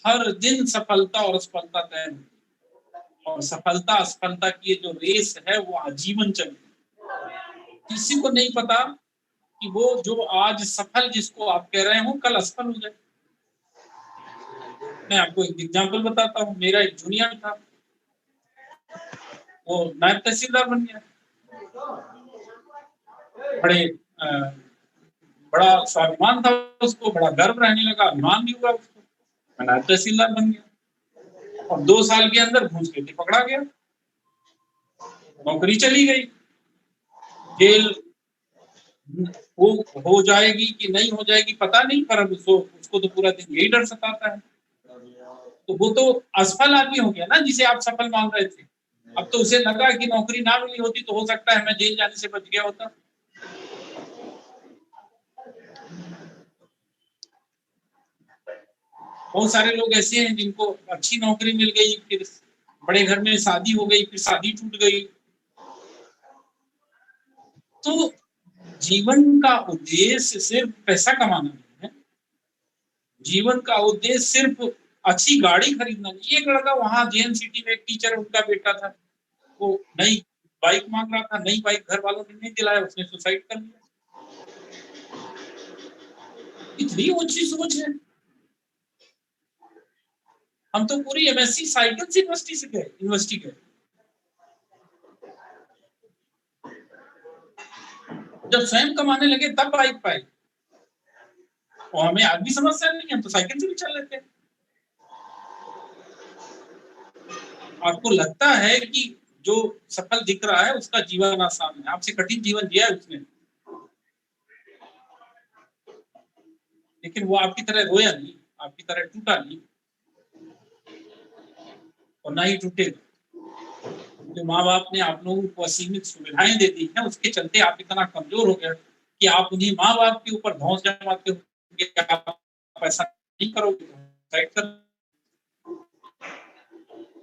हर दिन सफलता और असफलता तय है और सफलता असफलता की जो रेस है वो आजीवन चलेगी। किसी को नहीं पता कि वो जो आज सफल जिसको आप कह रहे हो कल असफल हो जाए। मैं आपको एक एग्जांपल बताता हूँ। मेरा एक जूनियर था, वो नायब तहसीलदार बन गया। बड़े बड़ा स्वाभिमान था उसको, बड़ा गर्व रहने लगा, अभिमान भी हुआ उसको। मैं नायब तहसीलदार बन गया और 2 साल के अंदर घूस लेके पकड़ा गया, नौकरी चली गई। जेल हो जाएगी कि नहीं हो जाएगी पता नहीं, पर अब उसको तो पूरा दिन यही डर सताता है। तो वो तो असफल आदमी हो गया ना, जिसे आप सफल मान रहे थे। अब तो उसे लगा कि नौकरी ना मिली होती तो हो सकता है मैं जेल जाने से बच गया होता। बहुत सारे लोग ऐसे हैं जिनको अच्छी नौकरी मिल गई, फिर बड़े घर में शादी हो गई, फिर शादी टूट गई। तो जीवन का उद्देश्य सिर्फ पैसा कमाना नहीं है। जीवन का उद्देश्य सिर्फ अच्छी गाड़ी खरीदना नहीं। एक लड़का वहां जेएन सिटी में एक टीचर उनका बेटा था, वो नई बाइक मांग रहा था, नई बाइक घर वालों ने नहीं दिलाया, उसने सुसाइड कर लिया। इतनी ऊंची सोच है। हम तो पूरी एमएससी साइकिल से यूनिवर्सिटी गए। जब स्वयं कमाने लगे तब बाइक पाई, और हमें आज भी समस्या नहीं है, तो साइकिल से भी चल लेते हैं। आपको लगता है कि जो सफल दिख रहा है उसका जीवन आसान है, आपसे कठिन जीवन जिया है उसने, लेकिन वो आपकी तरह रोया नहीं, आपकी तरह टूटा नहीं, और ना ही टूटेगा। जो माँ बाप ने आप लोगों को असीमित सुविधाएं दे दी हैं, उसके चलते आप इतना कमजोर हो गए कि आप उन्हीं माँ बाप के ऊपर धौंस जमाते हो कि आप ऐसा नहीं करोगे तो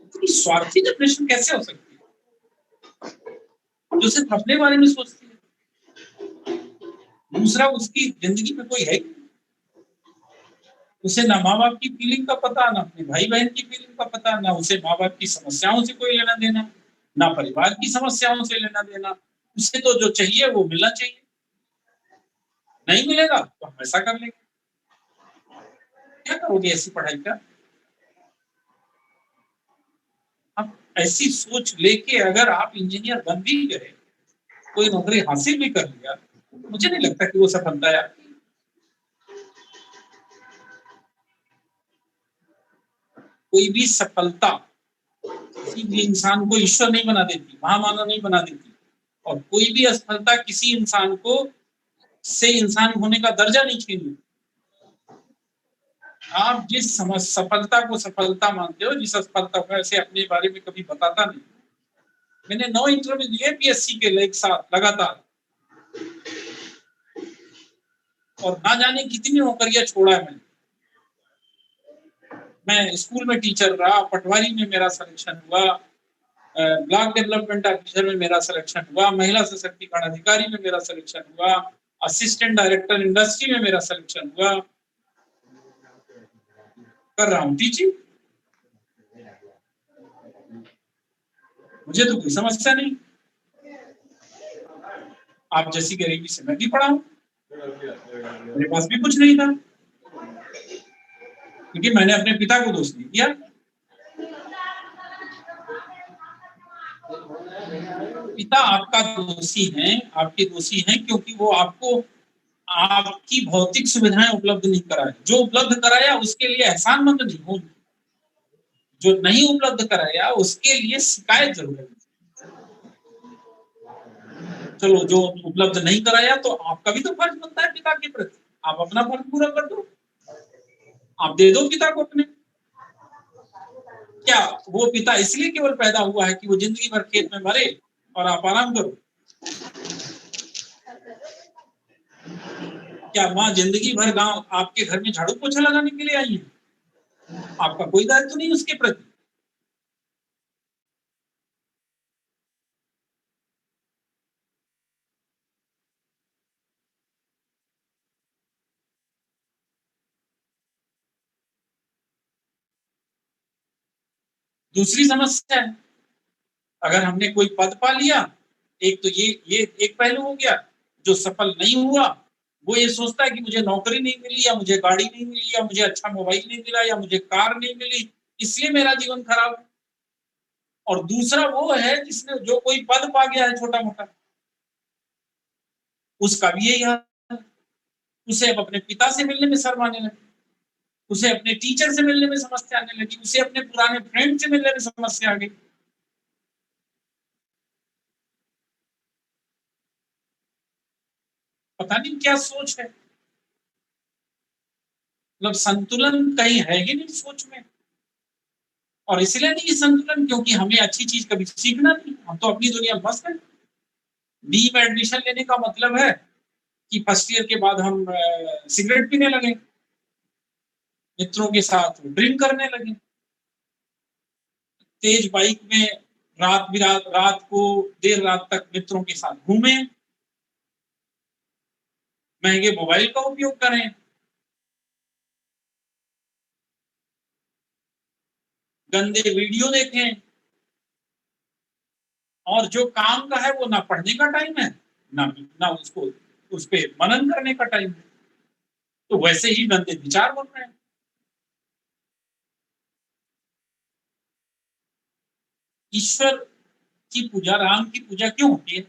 इतनी स्वार्थी जनरेशन कैसे हो सकती है जो सिर्फ अपने बारे में सोचती है। दूसरा, उसकी जिंदगी में कोई है, उसे ना माँ बाप की फीलिंग का पता, ना अपने भाई बहन की फीलिंग का पता, ना उसे माँ बाप की समस्याओं से कोई लेना देना, ना परिवार की समस्याओं से लेना देना। उसे तो जो चाहिए वो मिलना चाहिए, नहीं मिलेगा तो हम ऐसा कर लेंगे। क्या करोगे ऐसी पढ़ाई का? अब ऐसी सोच लेके अगर आप इंजीनियर बन भी गए, कोई नौकरी हासिल भी कर लिया, मुझे नहीं लगता कि वो सफलता है आपकी। कोई भी सफलता किसी भी इंसान को ईश्वर नहीं बना देती, महामानव नहीं बना देती, और कोई भी असफलता किसी इंसान को से इंसान होने का दर्जा नहीं छीन। आप जिस सफलता को सफलता मानते हो, जिस असफलता को, ऐसे अपने बारे में कभी बताता नहीं। मैंने 9 इंटरव्यू दिए पीएससी के एक साथ लगातार, और ना जाने कितनी नौकरियां छोड़ा है मैंने। मैं स्कूल में टीचर रहा, पटवारी में मेरा सिलेक्शन हुआ, ब्लॉक डेवलपमेंट ऑफिसर में मेरा सिलेक्शन हुआ, महिला सशक्तिकरण अधिकारी में मेरा सिलेक्शन हुआ, असिस्टेंट डायरेक्टर इंडस्ट्री में मेरा सिलेक्शन हुआ। कर रहा हूँ टीचिंग, मुझे तो कोई समस्या नहीं। आप जैसी गरीबी से मैं भी पढ़ा हूँ, मेरे पास भी कुछ नहीं था, क्योंकि मैंने अपने पिता को दोष नहीं दिया। पिता आपका दोषी है, आपके दोषी हैं क्योंकि वो आपको आपकी भौतिक सुविधाएं उपलब्ध नहीं कराए। जो उपलब्ध कराया उसके लिए एहसानमंद नहीं हो, जो नहीं उपलब्ध कराया उसके लिए शिकायत जरूर है। चलो, जो उपलब्ध नहीं कराया तो आपका भी तो फर्ज बनता है पिता के प्रति, आप अपना फर्ज पूरा कर दो, आप दे दो पिता को अपने। क्या वो पिता इसलिए केवल पैदा हुआ है कि वो जिंदगी भर खेत में मरे और आप आराम करो? क्या माँ जिंदगी भर गांव आपके घर में झाड़ू पोछा लगाने के लिए आई है? आपका कोई दायित्व तो नहीं उसके प्रति। दूसरी समस्या है, अगर हमने कोई पद पा लिया, एक तो ये एक पहलू हो गया, जो सफल नहीं हुआ वो ये सोचता है कि मुझे नौकरी नहीं मिली, या मुझे गाड़ी नहीं मिली, या मुझे अच्छा मोबाइल नहीं मिला, या मुझे कार नहीं मिली, इसलिए मेरा जीवन खराब है। और दूसरा वो है जिसने जो कोई पद पा गया है छोटा मोटा, उसका भी यही हाल है। उसे अब अपने पिता से मिलने में शर्म आने लगी, उसे अपने टीचर से मिलने में समस्या आने लगी, उसे अपने पुराने फ्रेंड से मिलने में समस्या आ गई। पता नहीं क्या सोच है, मतलब संतुलन कहीं है ही नहीं सोच में। और इसलिए नहीं संतुलन, क्योंकि हमें अच्छी चीज कभी सीखना नहीं, हम तो अपनी दुनिया में मस्त है। बी में एडमिशन लेने का मतलब है कि फर्स्ट ईयर के बाद हम सिगरेट पीने लगे, मित्रों के साथ ड्रिंक करने लगे, तेज बाइक में रात को देर रात तक मित्रों के साथ घूमे, महंगे मोबाइल का उपयोग करें, गंदे वीडियो देखें, और जो काम का है वो ना पढ़ने का टाइम है, ना उसको उस पे मनन करने का टाइम है, तो वैसे ही गंदे विचार बन रहे हैं। ईश्वर की पूजा, राम की पूजा क्यों होती है?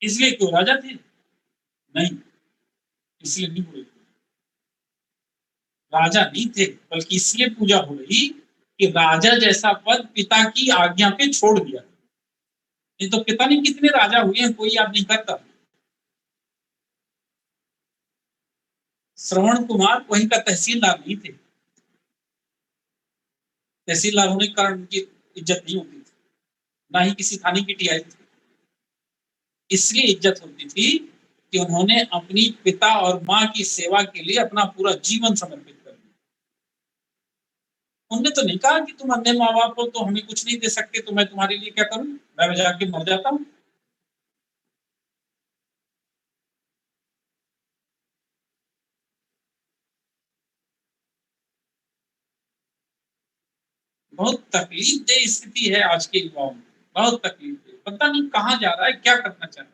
इसलिए क्यों राजा थे? नहीं, इसलिए नहीं हुई, राजा नहीं थे, बल्कि इसलिए पूजा हो रही कि राजा जैसा पद पिता की आज्ञा पे छोड़ दिया। नहीं तो पिता ने कितने राजा हुए हैं, कोई याद नहीं करता। श्रवण कुमार वहीं का तहसीलदार नहीं थे, तहसीलदार होने के कारण उनकी इज्जत नहीं होती थी, ना ही किसी थाने की टीआई थी। इसलिए इज्जत होती थी कि उन्होंने अपनी पिता और माँ की सेवा के लिए अपना पूरा जीवन समर्पित कर दिया। उन्होंने तो नहीं कहा कि तुम अन्य माँ बाप हो तो हमें कुछ नहीं दे सकते, तो मैं तुम्हारे लिए क्या करूं, मैं जाके मर जाता हूं। बहुत तकलीफ दे स्थिति है आज के युवाओं में, बहुत तकलीफ दे, पता नहीं कहाँ जा रहा है, क्या करना चाह रहा है।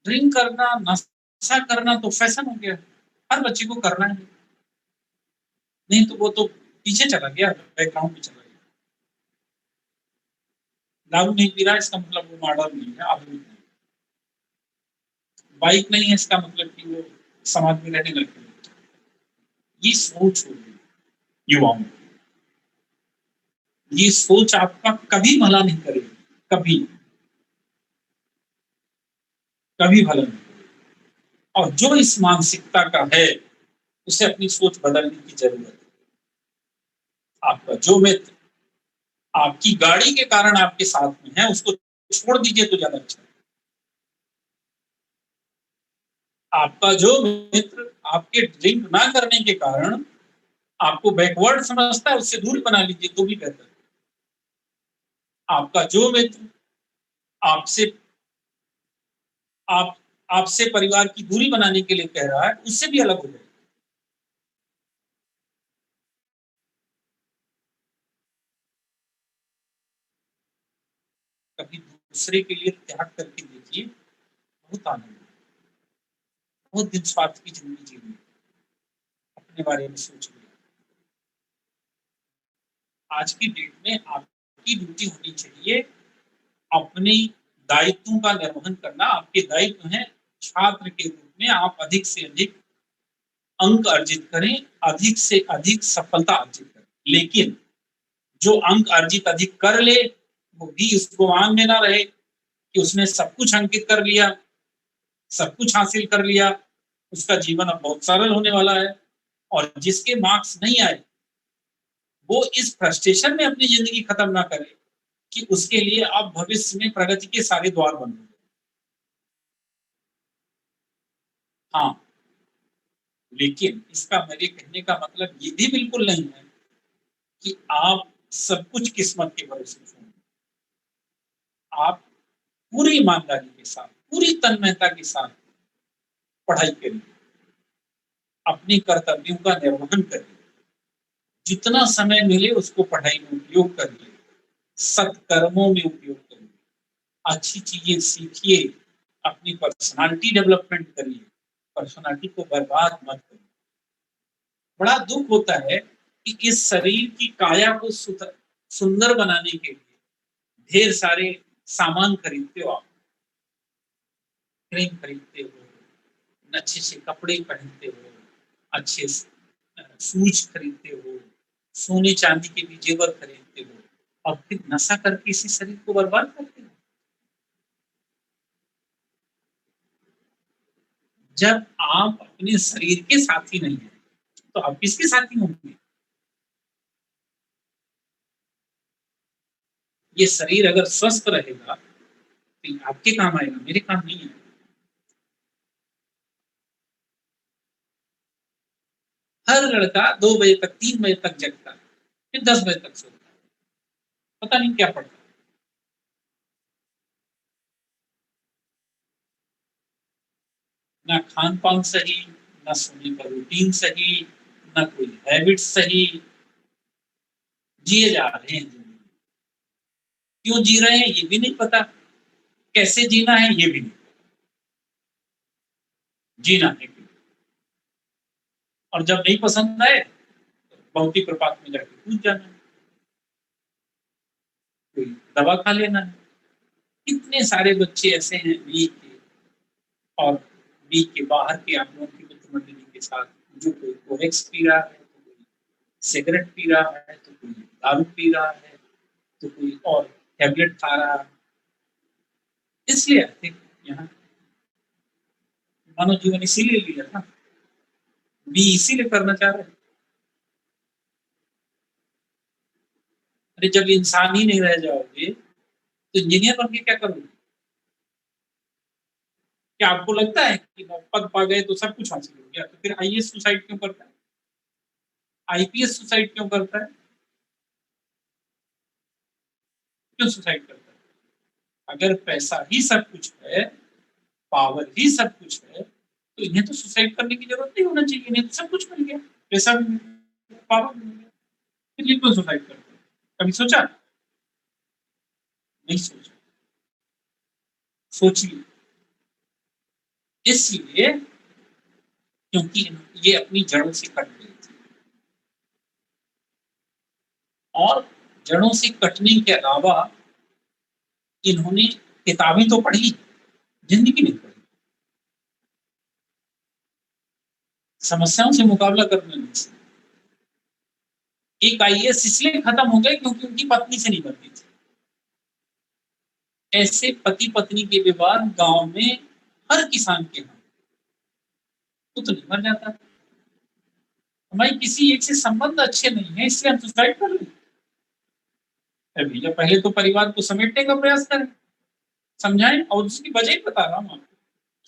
ड्रिंक करना, नशा करना तो फैशन हो गया, हर बच्चे को करना है, नहीं तो वो तो पीछे चला गया, बैकग्राउंड में चला गया। दारू नहीं पी रहा इसका मतलब वो मॉडर्न नहीं है, आधुनिक नहीं। बाइक नहीं है इसका मतलब कि वो समाज में रहने लगे। ये सोच हो गई युवाओं में, ये सोच आपका कभी भला नहीं करेगी, कभी, कभी भला नहीं करेगी। और जो इस मानसिकता का है उसे अपनी सोच बदलने की जरूरत है। आपका जो मित्र आपकी गाड़ी के कारण आपके साथ में है उसको छोड़ दीजिए तो ज्यादा अच्छा है। आपका जो मित्र आपके ड्रिंक ना करने के कारण आपको बैकवर्ड समझता है उससे दूरी बना लीजिए तो भी बेहतर है। आपका जो मित्र आपसे आप आपसे परिवार की दूरी बनाने के लिए कह रहा है उससे भी अलग हो जाए। कभी दूसरे के लिए त्याग करके देखिए, बहुत आनंद, बहुत दिन स्वार्थ की जिंदगी जीनी, अपने बारे में सोचिए। आज की डेट में आपकी ड्यूटी होनी चाहिए अपने दायित्वों का निर्वहन करना। आपके दायित्व है छात्र के रूप में आप अधिक से अधिक अंक अर्जित करें, अधिक से अधिक सफलता अर्जित करें। लेकिन जो अंक अर्जित अधिक कर ले वो भी इस गुमान में ना रहे कि उसने सब कुछ अंकित कर लिया, सब कुछ हासिल कर लिया, उसका जीवन अब बहुत सरल होने वाला है। और जिसके मार्क्स नहीं आए वो इस फ्रस्ट्रेशन में अपनी जिंदगी खत्म ना करे कि उसके लिए अब भविष्य में प्रगति के सारे द्वार बंद हो। हाँ, लेकिन इसका मेरे कहने का मतलब ये भी बिल्कुल नहीं है कि आप सब कुछ किस्मत के भरोसे छोड़। आप पूरी ईमानदारी के साथ, पूरी तन्मयता के साथ पढ़ाई करिए, अपने कर्तव्यों का निर्वहन करिए, जितना समय मिले उसको पढ़ाई में उपयोग करिए, सत्कर्मों में उपयोग करिए, अच्छी चीजें सीखिए, अपनी पर्सनालिटी डेवलपमेंट करिए, पर्सनालिटी को बर्बाद मत करिए। बड़ा दुख होता है कि इस शरीर की काया को सुंदर बनाने के लिए ढेर सारे सामान खरीदते हो आप, क्रीम खरीदते हो, अच्छे से कपड़े पहनते हो, अच्छे शूज खरीदते हो, सोने चांदी के भी जेवर खरीदते हो, और फिर नशा करके इसी शरीर को बर्बाद करते हो। जब आप अपने शरीर के साथी नहीं है तो आप किसके साथी होंगे? ये शरीर अगर स्वस्थ रहेगा तो आपके काम आएगा, मेरे काम नहीं है। हर लड़का 2 बजे तक 3 बजे तक जगता है, फिर 10 बजे तक सोता है, पता नहीं क्या पढ़ता है। ना खान पान सही, ना सोने का रूटीन सही, ना कोई हैबिट सही, जिए जा रहे हैं जिंदगी। क्यों जी रहे हैं ये भी नहीं पता, कैसे जीना है ये भी नहीं, जीना है क्यों। और जब नहीं पसंद आए तो बहुत ही प्रपात में जाके कूद जाना है, कोई दवा खा लेना है। कितने सारे बच्चे ऐसे हैं बी के और बी के बाहर के आप लोगों की मित्र मंडली के साथ, जो कोई कोरेक्स पी रहा है, तो कोई सिगरेट पी रहा है, तो कोई दारू पी रहा है, तो कोई और टैबलेट खा रहा है। इसलिए आते यहाँ मानव जीवन इसीलिए लिया था, बी इसीलिए करना चाह रहे हैं। अरे जब इंसान ही नहीं रह जाओगे तो इंजीनियर बन के क्या करोगे? क्या आपको लगता है कि पद पा गए तो सब कुछ हासिल हो गया? तो फिर आईएएस सुसाइड क्यों करता है, आईपीएस सुसाइड क्यों करता है, क्यों सुसाइड करता है? अगर पैसा ही सब कुछ है, पावर ही सब कुछ है, तो इन्हें तो सुसाइड करने की जरूरत नहीं होना चाहिए, इन्हें तो सब कुछ मिल गया, पैसा भी मिल गया, पावर भी मिल गया, फिर ये क्यों सुसाइड करते हैं? कभी सोचा? नहीं सोचा। सोचिए, इसलिए क्योंकि ये अपनी जड़ों से कट गई थी, और जड़ों से कटने के अलावा इन्होंने किताबें तो पढ़ी, जिंदगी नहीं पढ़ी, समस्याओं से मुकाबला करने नहीं सीखा। एक आईएएस इसलिए खत्म हो गए क्योंकि उनकी पत्नी से नहीं बनती थी। ऐसे पति पत्नी के विवाद गांव में हर किसान के यहाँ तो नहीं मर जाता। हमारी किसी एक से संबंध अच्छे नहीं है इसलिए हम सुसाइड कर लें? भैया पहले तो परिवार को समेटने का प्रयास करें, समझाएं, और उसकी वजह ही बता रहा हूँ आपको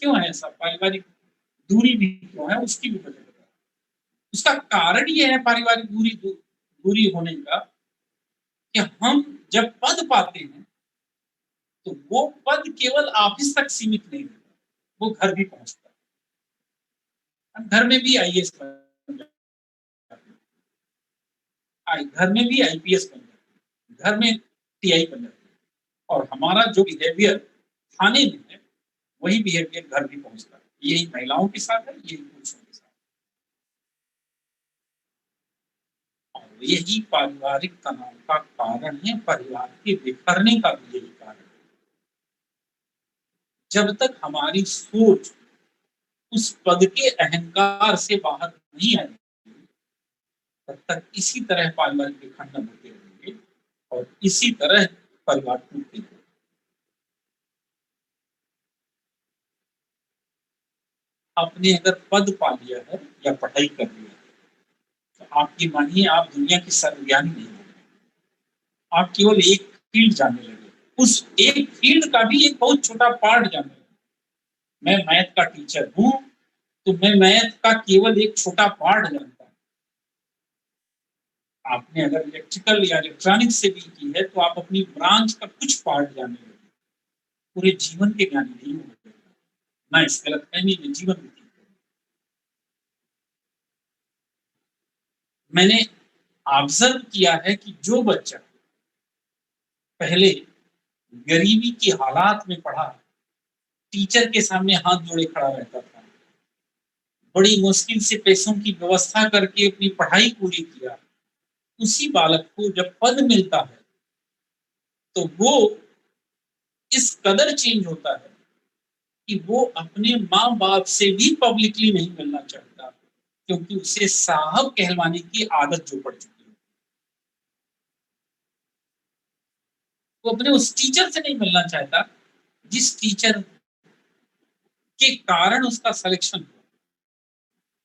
क्यों है ऐसा, पारिवारिक दूरी भी क्यों है उसकी भी वजह बता रहा हूँ। उसका कारण ये है पारिवारिक दूरी होने का कि हम जब पद पाते हैं तो वो पद केवल ऑफिस तक सीमित नहीं होता, वो घर भी पहुंचता है। घर में भी आईएएस बन जाते हैं, घर में भी आईपीएस बन जाते हैं, घर में टीआई बन जाते हैं, और हमारा जो बिहेवियर थाने में है वही बिहेवियर घर भी पहुंचता है। यही महिलाओं के साथ है, यही पुरुषों के साथ, और यही पारिवारिक तनाव का कारण है, परिवार के बिखरने का भी यही कारण है। जब तक हमारी सोच उस पद के अहंकार से बाहर नहीं आएगी तब तक इसी तरह पारिवारिक विखंडन होते रहेंगे और इसी तरह परिवार टूटते रहेंगे। आपने अगर पद पा लिया है या पढ़ाई कर लिया है तो आप ये मानिए आप दुनिया के सर्वज्ञानी नहीं हो, आप केवल एक फील्ड जानने लगे, उस एक फील्ड का भी एक बहुत छोटा पार्ट जानने लगे। मैं मैथ का टीचर हूँ तो मैं मैथ का केवल एक छोटा पार्ट जानता हूँ। आपने अगर इलेक्ट्रिकल या इलेक्ट्रॉनिक्स से भी की है तो आप अपनी ब्रांच का कुछ पार्ट जानने लगे, पूरे जीवन के ज्ञानी नहीं हो सकते, ना इस गलतफहमी में जीवन व्यतीत करें। मैंने ऑब्जर्व किया है कि जो बच्चा पहले गरीबी की हालात में पढ़ा, टीचर के सामने हाथ जोड़े खड़ा रहता था, बड़ी मुश्किल से पैसों की व्यवस्था करके अपनी पढ़ाई पूरी किया, उसी बालक को जब पद मिलता है तो वो इस कदर चेंज होता है कि वो अपने माँ बाप से भी पब्लिकली नहीं मिलना चाहता, क्योंकि उसे साहब कहलवाने की आदत जो पड़ चुकी है। वो अपने उस टीचर से नहीं मिलना चाहता जिस टीचर के कारण उसका सिलेक्शन हुआ।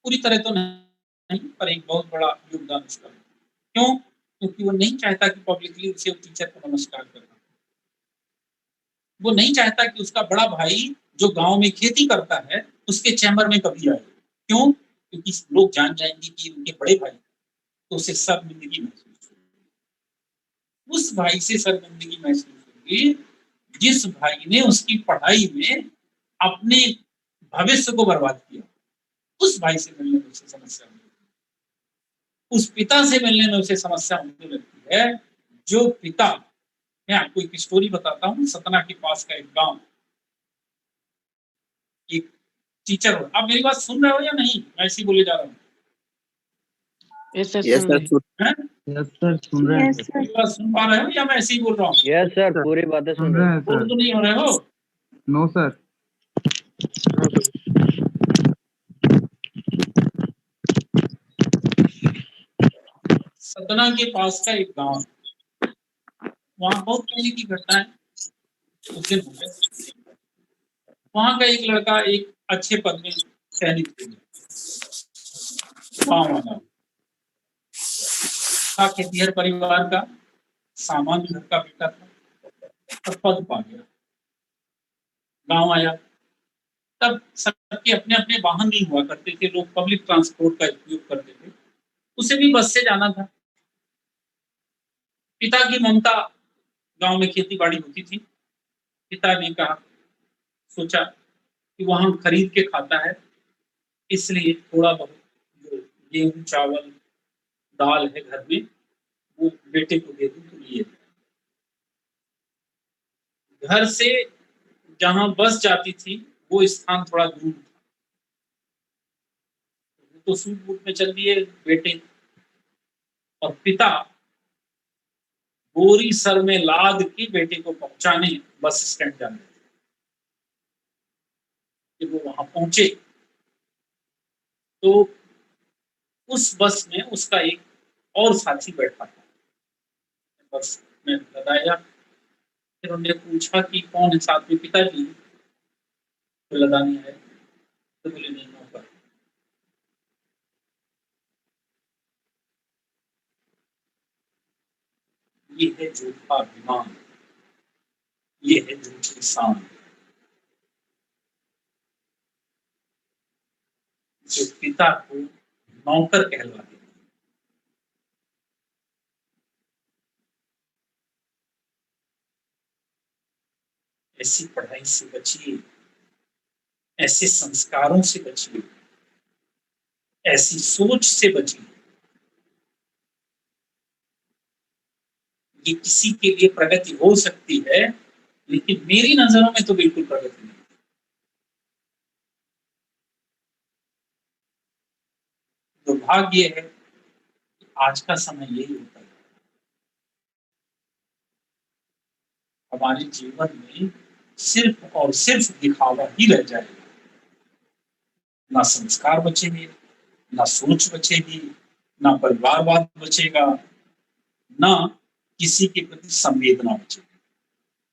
पूरी तरह तो नहीं, पर एक बहुत बड़ा योगदान उसका है। क्यों? क्योंकि वो नहीं चाहता कि पब्लिकली उसे टीचर को नमस्कार करना। वो नहीं चाहता कि उसका बड़ा भाई जो गांव में खेती करता है उसके चैम्बर में कभी आए। क्यों? क्योंकि लोग जान जाएंगे कि उनके बड़े भाई, तो उसे शर्मिंदगी महसूस होगी। उस भाई से शर्मिंदगी महसूस होगी जिस भाई ने उसकी पढ़ाई में अपने भविष्य को बर्बाद किया। उस भाई से मिलने में उसे समस्या होगी, उस पिता से मिलने में उसे समस्या होने लगती है। जो पिता, मैं आपको एक स्टोरी बताता हूँ। सतना के पास का एक गांव, एक टीचर हो। आप मेरी बात सुन रहे हो या नहीं? मैं ऐसे ही बोले जा रहा हूँ। यस सर, यस सुन सर, रहे हैं? यस सर, सुन रहे हैं। मेरी बात सुन पा रहे हो या मैं ऐसे ही बोल रहा हूँ? यस सर, पूरी बातें सुन रहे हैं। बोल तो नहीं हो रहे हो? No sir. सतना के पास का एक गांव, वहां बहुत पहले की घटना है, उस दिन हो गए। वहां का एक लड़का एक अच्छे पद में चयनित हो गया, गाँव वाला था, खेतिहर परिवार का, सामान्य घर का बेटा था और पद पा गया। गांव आया, तब सबके अपने अपने वाहन नहीं हुआ करते थे, लोग पब्लिक ट्रांसपोर्ट का उपयोग करते थे। उसे भी बस से जाना था। पिता की ममता, गांव में खेती बाड़ी होती थी। पिता ने कहा, सोचा कि वहां खरीद के खाता है, इसलिए थोड़ा बहुत जो गेहूं चावल दाल है घर में, वो बेटे को दे दूं तो लिए। घर से जहां बस जाती थी वो स्थान थोड़ा दूर था, तो सूट बूट में चल दिए बेटे। और पिता बोरी सर में लाद के बेटे को पहुंचाने बस स्टैंड जाने लगे। जब वो वहां पहुंचे तो उस बस में उसका एक और साथी बैठा था। बस में लगाया, फिर उन्होंने पूछा कि कौन है साथ में? पिताजी। तो लगाने आए तो बोले नहीं, नौकर। ये है झूठा अभिमान, ये है झूठी शान, जो पिता को नौकर कहलवा देती। ऐसी पढ़ाई से बचिए, ऐसे संस्कारों से बचिए, ऐसी सोच से बचिए। ये किसी के लिए प्रगति हो सकती है, लेकिन मेरी नजरों में तो बिल्कुल प्रगति नहीं। दुर्भाग्य है कि आज का समय यही होता है। हमारे जीवन में सिर्फ और सिर्फ दिखावा ही रह जाएगा। ना संस्कार बचेंगे, ना सोच बचेगी, ना परिवारवाद बचेगा, ना किसी के प्रति संवेदना बचेगी।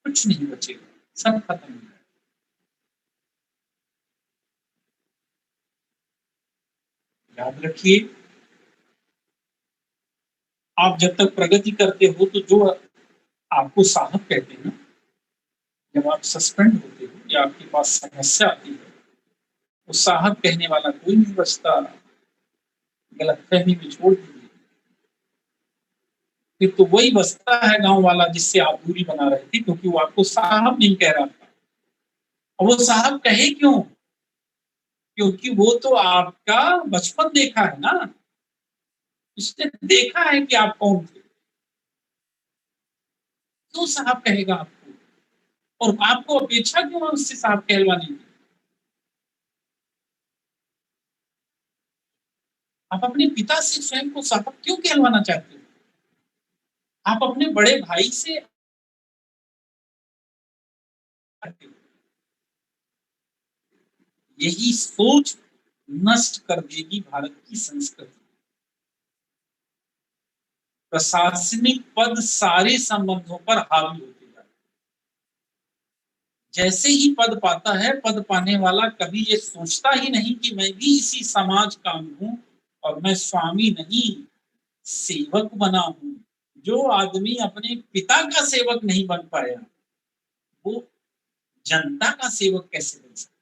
कुछ नहीं बचेगा, सब खत्म हो जाएगा। याद रखिए, आप जब तक प्रगति करते हो तो जो आपको साहब कहते हैं ना, जब आप सस्पेंड होते हो या आपके पास समस्या आती है, वो साहब कहने वाला कोई नहीं बचता। गलतफहमी में छोड़ दीजिए, फिर तो वही बचता है गांव वाला जिससे आप दूरी बना रहे थे, क्योंकि वो आपको साहब नहीं कह रहा था। और वो साहब कहे क्यों? क्योंकि वो तो आपका बचपन देखा है ना। उसने देखा है कि आप कौन थे, क्यों साहब कहेगा आपको, और आपको अपेक्षा क्यों है उससे साहब कहलवाने की? आप अपने पिता से स्वयं को साहब क्यों कहलवाना चाहते हो? आप अपने बड़े भाई से यही सोच नष्ट कर देगी भारत की संस्कृति। प्रशासनिक पद सारे संबंधों पर हावी होते जाते, जैसे ही पद पाता है, पद पाने वाला कभी ये सोचता ही नहीं कि मैं भी इसी समाज का हूं और मैं स्वामी नहीं सेवक बना हूं। जो आदमी अपने पिता का सेवक नहीं बन पाया, वो जनता का सेवक कैसे बन सकता?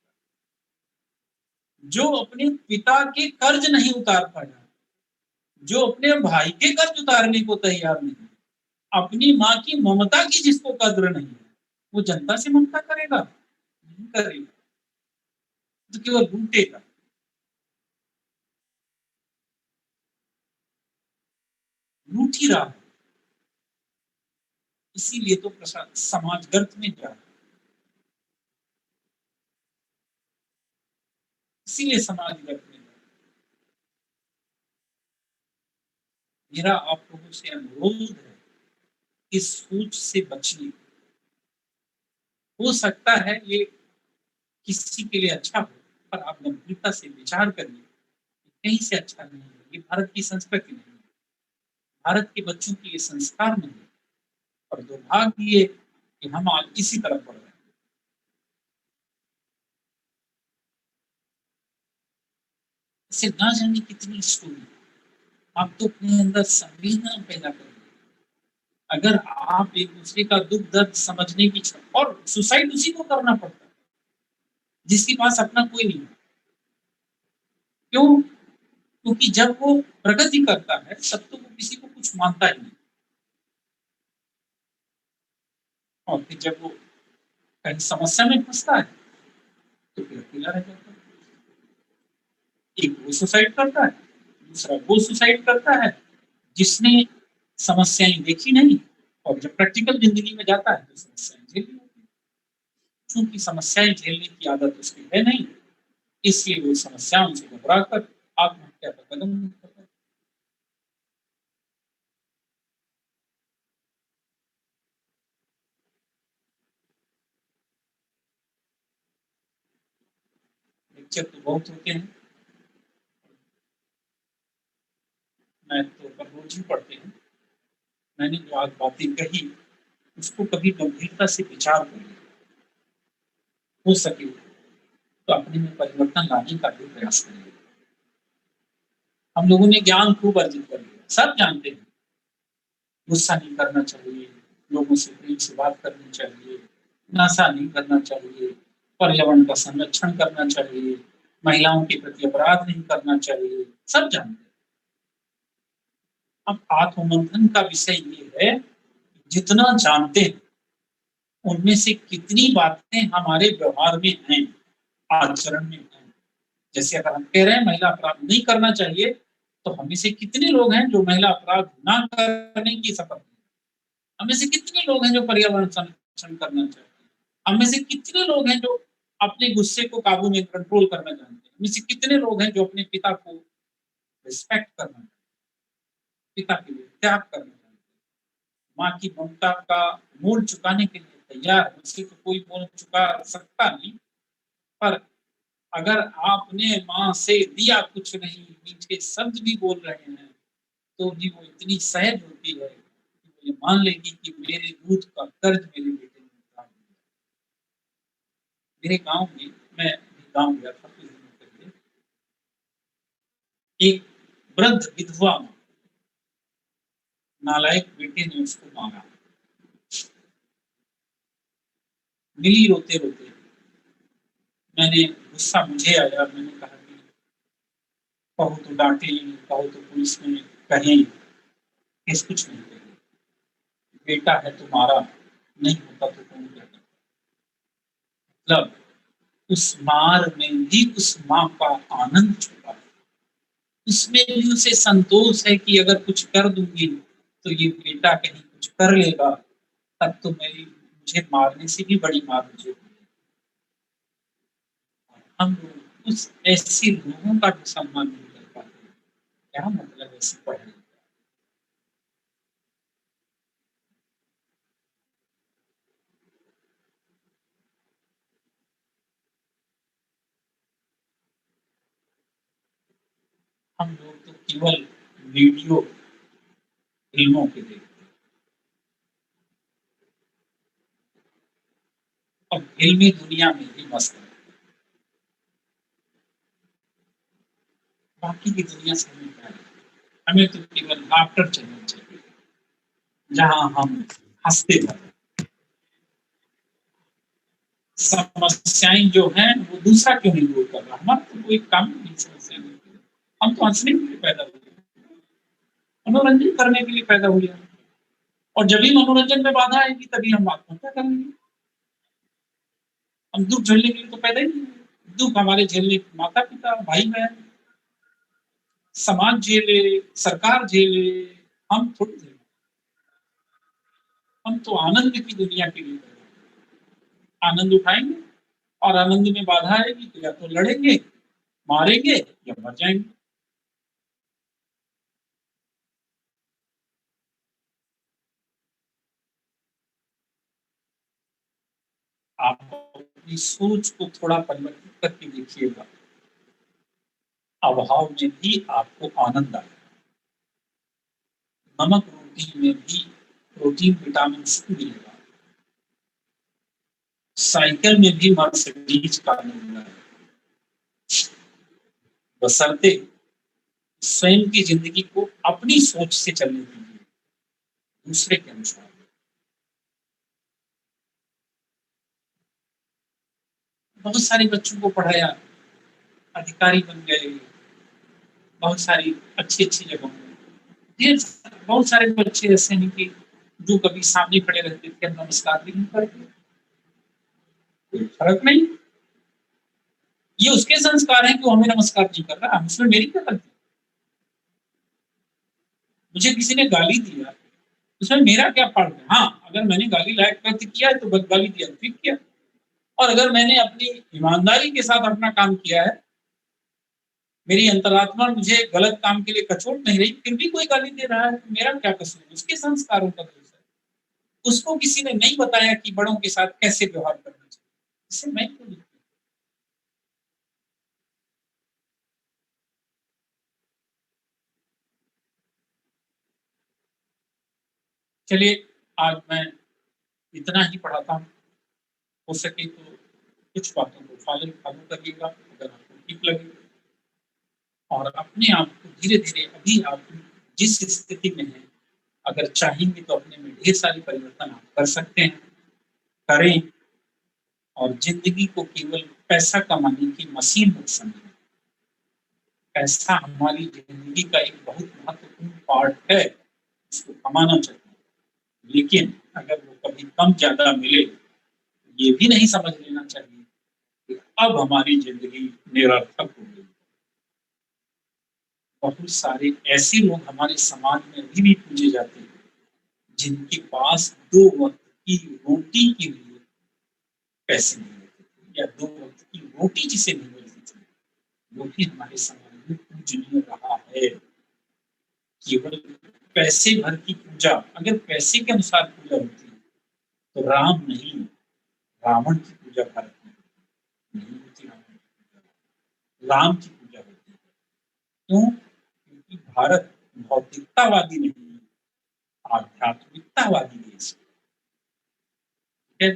जो अपने पिता के कर्ज नहीं उतार पाया, जो अपने भाई के कर्ज उतारने को तैयार नहीं, अपनी माँ की ममता की जिसको कद्र नहीं है, वो जनता से ममता करेगा? नहीं करेगा, तो केवल लूटेगा। लूट ही रहा है, इसीलिए तो समाज गर्त में जा रहा है, इसीलिए समाज गर्त में जा रहा है। मेरा आप लोगों से अनुरोध है, इस सोच से बचने। हो सकता है ये किसी के लिए अच्छा हो, पर आप गंभीरता से विचार करिए, कहीं से अच्छा नहीं है। ये भारत की संस्कृति नहीं है, भारत के बच्चों के ये संस्कार नहीं है, और दुर्भाग्य ये कि हम आज इसी तरफ बढ़ रहे हैं। इसे ना जाने कितनी स्टोरी, आप तो अपने अंदर संवेदना पैदा करें। अगर आप एक दूसरे का दुख दर्द समझने की और सुसाइड उसी को करना पड़ता है जिसके पास अपना कोई नहीं है। क्यों? क्योंकि जब वो प्रगति करता है तब तो वो किसी को कुछ मानता ही नहीं, और फिर जब वो कहीं समस्या में फंसता है तो फिर अकेला रह जाता है। एक वो सुसाइड करता है, दूसरा वो सुसाइड करता है जिसने समस्याएं देखी नहीं, और जब प्रैक्टिकल जिंदगी में जाता है तो समस्याएं झेलनी होती है। क्योंकि समस्याएं झेलने की आदत उसकी है नहीं, इसलिए वो समस्याओं से घबरा कर आत्महत्या का कदम उठाता है। लेक्चर तो बहुत होते हैं, मैं तो पर रोज ही पढ़ते हैं। मैंने जो आज बातें कही उसको कभी गंभीरता से विचार करिए, हो सके तो अपने में परिवर्तन लाने का भी प्रयास करिए। हम लोगों ने ज्ञान खूब अर्जित कर लिया, सब जानते हैं गुस्सा नहीं करना चाहिए, लोगों से प्रेम से बात करनी चाहिए, नशा नहीं करना चाहिए, पर्यावरण का संरक्षण करना चाहिए, महिलाओं के प्रति अपराध नहीं करना चाहिए, सब जानते हैं। अब आत्ममंथन का विषय ये है, जितना जानते हैं उनमें से कितनी बातें हमारे व्यवहार में हैं, आचरण में हैं। जैसे अगर हम कह रहे हैं महिला अपराध नहीं करना चाहिए, तो हमें से कितने लोग हैं जो महिला अपराध ना करने की शपथ लें? हमें से कितने लोग हैं जो पर्यावरण संरक्षण करना चाहते हैं? हमें से कितने लोग हैं जो अपने गुस्से को काबू में कंट्रोल करना जानते हैं? हमें से कितने लोग हैं जो अपने पिता को रिस्पेक्ट करना जानते हैं, पिता के लिए त्याग करना जानते हैं, माँ की ममता का मोल चुकाने के लिए तैयार है? मुझसे तो कोई मोल चुका सकता नहीं, पर अगर आपने माँ से दिया कुछ नहीं, मीठे शब्द भी बोल रहे हैं, तो भी वो इतनी सहज होती है कि वो ये मान लेगी कि मेरे दूध का कर्ज मेरे बेटे ने उतार दिया। मेरे गांव में, मैं गांव गया था कुछ दिनों पहले, एक वृद्ध विधवा माँ, नालायक बेटे ने उसको मारा, मिली रोते रोते। मैंने गुस्सा मुझे आया, मैंने कहा कि कहो तो डांटे, कहो तो पुलिस में कहें, केस कुछ नहीं कहें, बेटा है तो मारा, नहीं होता तो कौन कहता? मतलब उस मार में भी उस माँ का आनंद छुपा है। उसमें भी उसे संतोष है कि अगर कुछ कर दूंगी तो ये बेटा कहीं कुछ कर लेगा, तब तो मेरी मुझे मारने से भी बड़ी मार मुझे मिलेगी। हम लोग उस ऐसे लोगों का भी सम्मान नहीं कर पाते। क्या मतलब ऐसे पढ़ने का? हम लोग तो केवल वीडियो फिल्मों के देखते हैं और फिल्मी दुनिया में ही मस्त है। बाकी की दुनिया से हमें क्या है? हमें तो केवल लाफ्टर चलना चाहिए, जहां हम हंसते रहे। समस्याएं जो हैं वो दूसरा क्यों नहीं दूर कर रहा? हमारा तो कोई काम नहीं समस्या नहीं। हम तो हंसने के लिए पैदा हुए, मनोरंजन करने के लिए पैदा हुए हैं। और जब भी मनोरंजन में बाधा आएगी तभी हम आत्महत्या करेंगे। हम दुख झेलने के लिए तो पैदा ही नहीं हुए। दुख हमारे झेलने माता पिता, भाई बहन, समाज झेले, सरकार झेले, हम थोड़ी झेले। हम तो आनंद की दुनिया के लिए पैदा हुए। आनंद उठाएंगे और आनंद में बाधा आएगी तो या तो लड़ेंगे, मारेंगे या मर जाएंगे। आप अपनी सोच को थोड़ा परिवर्तित करके देखिएगा, अभाव में भी आपको आनंद आएगा। नमक रोटी में भी प्रोटीन विटामिन सी मिलेगा। साइकिल में भी मर्सिडीज का मिलेगा, बशर्ते स्वयं की जिंदगी को अपनी सोच से चलने दीजिए, दूसरे के अनुसार। बहुत सारे बच्चों को पढ़ाया, अधिकारी बन गए, बहुत सारी अच्छी अच्छी जगहों में। ये बहुत सारे बच्चे ऐसे हैं कि जो कभी सामने खड़े रहते थे, नमस्कार भी नहीं करते, कोई फर्क नहीं। ये उसके संस्कार हैं कि वो हमें नमस्कार नहीं कर रहा, उसमें मेरी क्या गलती? मुझे किसी ने गाली दिया, उसमें मेरा क्या फर्क है? हाँ, अगर मैंने गाली लायक कृत्य किया है तो गाली दिया, ठीक किया। और अगर मैंने अपनी ईमानदारी के साथ अपना काम किया है, मेरी अंतरात्मा मुझे गलत काम के लिए कचोट नहीं रही, फिर भी कोई गाली दे रहा है, तो मेरा क्या कसूर? उसके संस्कारों का दोष है। उसको किसी ने नहीं बताया कि बड़ों के साथ कैसे व्यवहार करना चाहिए, इससे मैं क्यों लिखूं? चलिए, आज मैं इतना ही पढ़ाता हूँ। हो सके तो कुछ बातों को फॉलो फॉलो करिएगा अगर आपको ठीक लगे, और अपने आप को धीरे धीरे, अभी आप जिस स्थिति में हैं, अगर चाहेंगे तो अपने में ढेर सारी परिवर्तन आप कर सकते हैं, करें। और जिंदगी को केवल पैसा कमाने की मशीन मत समझें। पैसा हमारी जिंदगी का एक बहुत महत्वपूर्ण पार्ट है, इसको कमाना चाहिए। लेकिन अगर वो कभी कम ज्यादा मिले, ये भी नहीं समझ लेना चाहिए कि अब हमारी जिंदगी निरर्थक हो गई। बहुत सारे ऐसे लोग हमारे समाज में अभी भी पूजे जाते हैं, जिनके पास दो वक्त की रोटी के लिए पैसे नहीं होते थे, या दो वक्त की रोटी जिसे नहीं मिलती थी, वो भी हमारे समाज में पूजनीय रहा है। केवल पैसे भर की पूजा, अगर पैसे के अनुसार पूजा होती है तो राम नहीं, रावण की पूजा भारत में नहीं होती। राम की पूजा होती है। क्यों? क्योंकि भारत भौतिकतावादी नहीं है, आध्यात्मिकतावादी देश है।